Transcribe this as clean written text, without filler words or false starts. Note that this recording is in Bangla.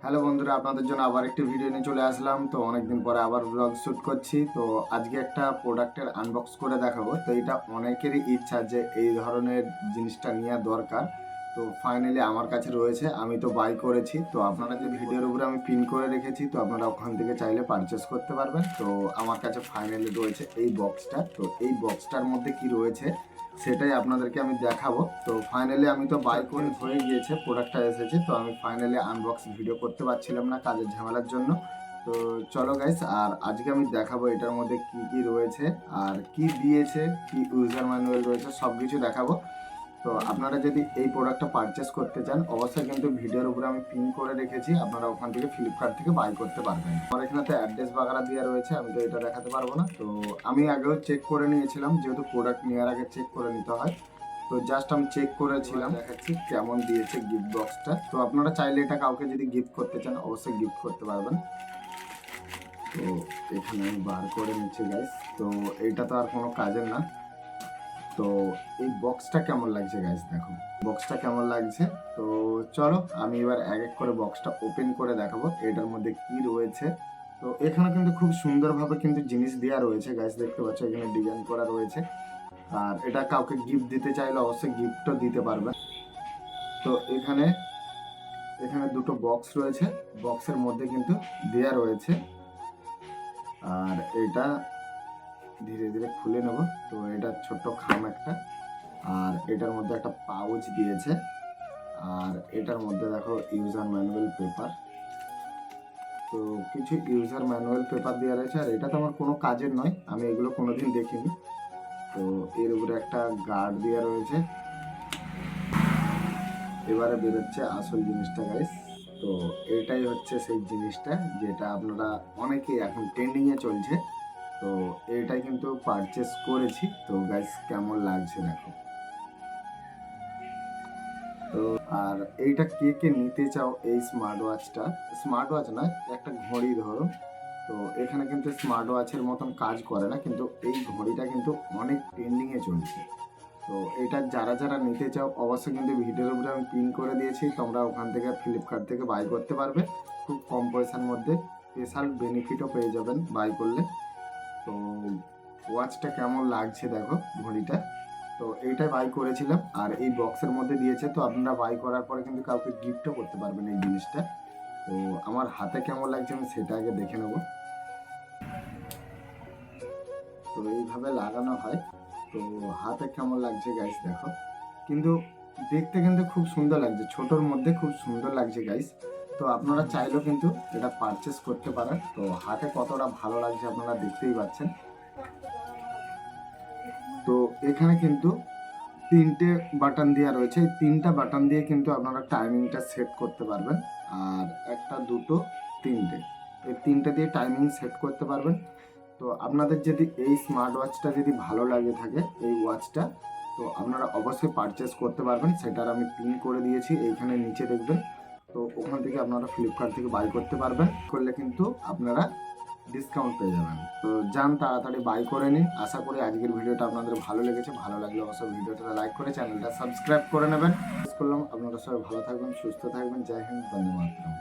হ্যালো বন্ধুরা, আপনাদের জন্য আবার একটি ভিডিও নিয়ে চলে আসলাম। তো অনেকদিন পরে আবার ব্লগ শ্যুট করছি। তো আজকে একটা প্রোডাক্টের আনবক্স করে দেখাবো। তো এটা অনেকেরই ইচ্ছা যে এই ধরনের জিনিসটা নেওয়া দরকার। তো ফাইনালি আমার কাছে রয়েছে, আমি তো বাই করেছি। তো আপনারা যে ভিডিওর উপরে আমি পিন করে রেখেছি, তো আপনারা ওখান থেকে চাইলে পারচেস করতে পারবেন। তো আমার কাছে ফাইনালি রয়েছে এই বক্সটা। তো এই বক্সটার মধ্যে কি রয়েছে সেটাই আপনাদেরকে আমি দেখাবো। তো ফাইনালি আমি তো বাই করে হয়ে গিয়েছে, প্রোডাক্টটা এসেছে। তো আমি ফাইনালি আনবক্স ভিডিও করতে পারছিলাম না কাজের ঝামেলার জন্য। তো চলো গাইস, আর আজকে আমি দেখাবো এটার মধ্যে কি কি রয়েছে আর কি দিয়েছে, কি ইউজার ম্যানুয়াল রয়েছে, সব কিছু দেখাবো। তো আপনারা যদি এই প্রোডাক্টটা পারচেস করতে চান, অবশ্যই কিন্তু ভিডিওর উপরে আমি পিন করে রেখেছি, আপনারা ওখান থেকে ফ্লিপকার্ট থেকে বাই করতে পারবেন। আমার এখানে তো অ্যাড্রেস বাগারা দেওয়া রয়েছে, আমি তো এটা দেখাতে পারবো না। তো আমি আগেও চেক করে নিয়েছিলাম, যেহেতু প্রোডাক্ট নেওয়ার আগে চেক করে নিতে হয়। তো জাস্ট আমি চেক করেছিলাম, দেখাচ্ছি কেমন দিয়েছে গিফট বক্সটা। তো আপনারা চাইলে এটা কাউকে যদি গিফট করতে চান, অবশ্যই গিফট করতে পারবেন। তো এখানে আমি বার করে নিচ্ছি গাইস। তো এইটা তো আর কোনো কাজের না। তো এই বক্সটা কেমন লাগছে গাইস, দেখো বক্সটা কেমন লাগছে। তো চলো আমি এবার এক এক করে বক্সটা ওপেন করে দেখাবো এটার মধ্যে কি রয়েছে। তো এখানে কিন্তু খুব সুন্দরভাবে কিন্তু জিনিস দেওয়া রয়েছে গাইস, দেখতে পাচ্ছ এখানে ডিজাইন করা রয়েছে। আর এটা কাউকে গিফট দিতে চাইলে অবশ্যই গিফটও দিতে পারবেন। তো এখানে এখানে দুটো বক্স রয়েছে, বক্সের মধ্যে কিন্তু দেওয়া রয়েছে। আর এটা ধীরে ধীরে খুলে নেব। তো এটা ছোট্ট খাম একটা, আর এটার মধ্যে একটা পাউচ দিয়েছে। আর এটার মধ্যে দেখো ইউজার ম্যানুয়াল পেপার। তো কিছু ইউজার ম্যানুয়াল পেপার দেওয়া রয়েছে, আর এটা তো আমার কোনো কাজের নয়, আমি এগুলো কোনোদিন দেখিনি। তো এর উপরে একটা গার্ড দেওয়া রয়েছে। এবারে বেরোচ্ছে আসল জিনিসটা গাইস। তো এটাই হচ্ছে সেই জিনিসটা যেটা আপনারা অনেকেই এখন ট্রেন্ডিংয়ে চলছে। তো এটাই কিন্তু পারচেস করেছি। তো গাইস কেমন লাগছে দেখো। তো আর এইটা কে কে নিতে চাও, এই স্মার্ট ওয়াচটা, স্মার্ট ওয়াচ নয় একটা ঘড়ি ধরো। তো এখানে কিন্তু স্মার্ট ওয়াচের মতন কাজ করে না, কিন্তু এই ঘড়িটা কিন্তু অনেক ট্রেন্ডিংয়ে চলছে। তো এটা যারা যারা নিতে চাও, অবশ্যই কিন্তু ভিডিওর উপরে আমি পিন করে দিয়েছি, তোমরা ওখান থেকে ফ্লিপকার্ট থেকে বাই করতে পারবে খুব কম পয়সার মধ্যে। স্পেশাল বেনিফিটও পেয়ে যাবেন বাই করলে। তো ওয়াচটা কেমন লাগছে দেখো, ঘড়িটা। তো এইটাই বাই করেছিলাম, আর এই বক্সের মধ্যে দিয়েছে। তো আপনারা বাই করার পরে কিন্তু কাউকে গিফটও করতে পারবেন এই জিনিসটা। তো আমার হাতে কেমন লাগছে আমি সেটা আগে দেখে নেব। তো এইভাবে লাগানো হয়। তো হাতে কেমন লাগছে গাইস দেখো, কিন্তু দেখতে কিন্তু খুব সুন্দর লাগছে, ছোটোর মধ্যে খুব সুন্দর লাগছে গাইস। তো আপনারা চাইলেও কিন্তু এটা পারচেস করতে পারেন। তো হাতে কতটা ভালো লাগছে আপনারা দেখতেই পাচ্ছেন। তো এখানে কিন্তু তিনটে বাটন দেওয়া রয়েছে, এই তিনটা বাটন দিয়ে কিন্তু আপনারা টাইমিংটা সেট করতে পারবেন। আর একটা, দুটো, তিনটে, এই তিনটে দিয়ে টাইমিং সেট করতে পারবেন। তো আপনাদের যদি এই স্মার্ট ওয়াচটা যদি ভালো লাগে থাকে, এই ওয়াচটা, তো আপনারা অবশ্যই পারচেস করতে পারবেন। সেটার আমি পিন করে দিয়েছি, এইখানে নিচে দেখবেন। তো ওখান থেকে আপনারা ফ্লিপকার্ট থেকে বাই করতে পারবেন, করলে কিন্তু আপনারা ডিসকাউন্ট পেয়ে যাবেন। তো যান তাড়াতাড়ি বাই করে নিন। আশা করি আজকের ভিডিওটা আপনাদের ভালো লেগেছে। ভালো লাগলে অবশ্যই ভিডিওটা লাইক করে চ্যানেলটা সাবস্ক্রাইব করে নেবেন। করলাম, আপনারা সবাই ভালো থাকবেন, সুস্থ থাকবেন। জয় হিন্দ, বন্দে মাতরম।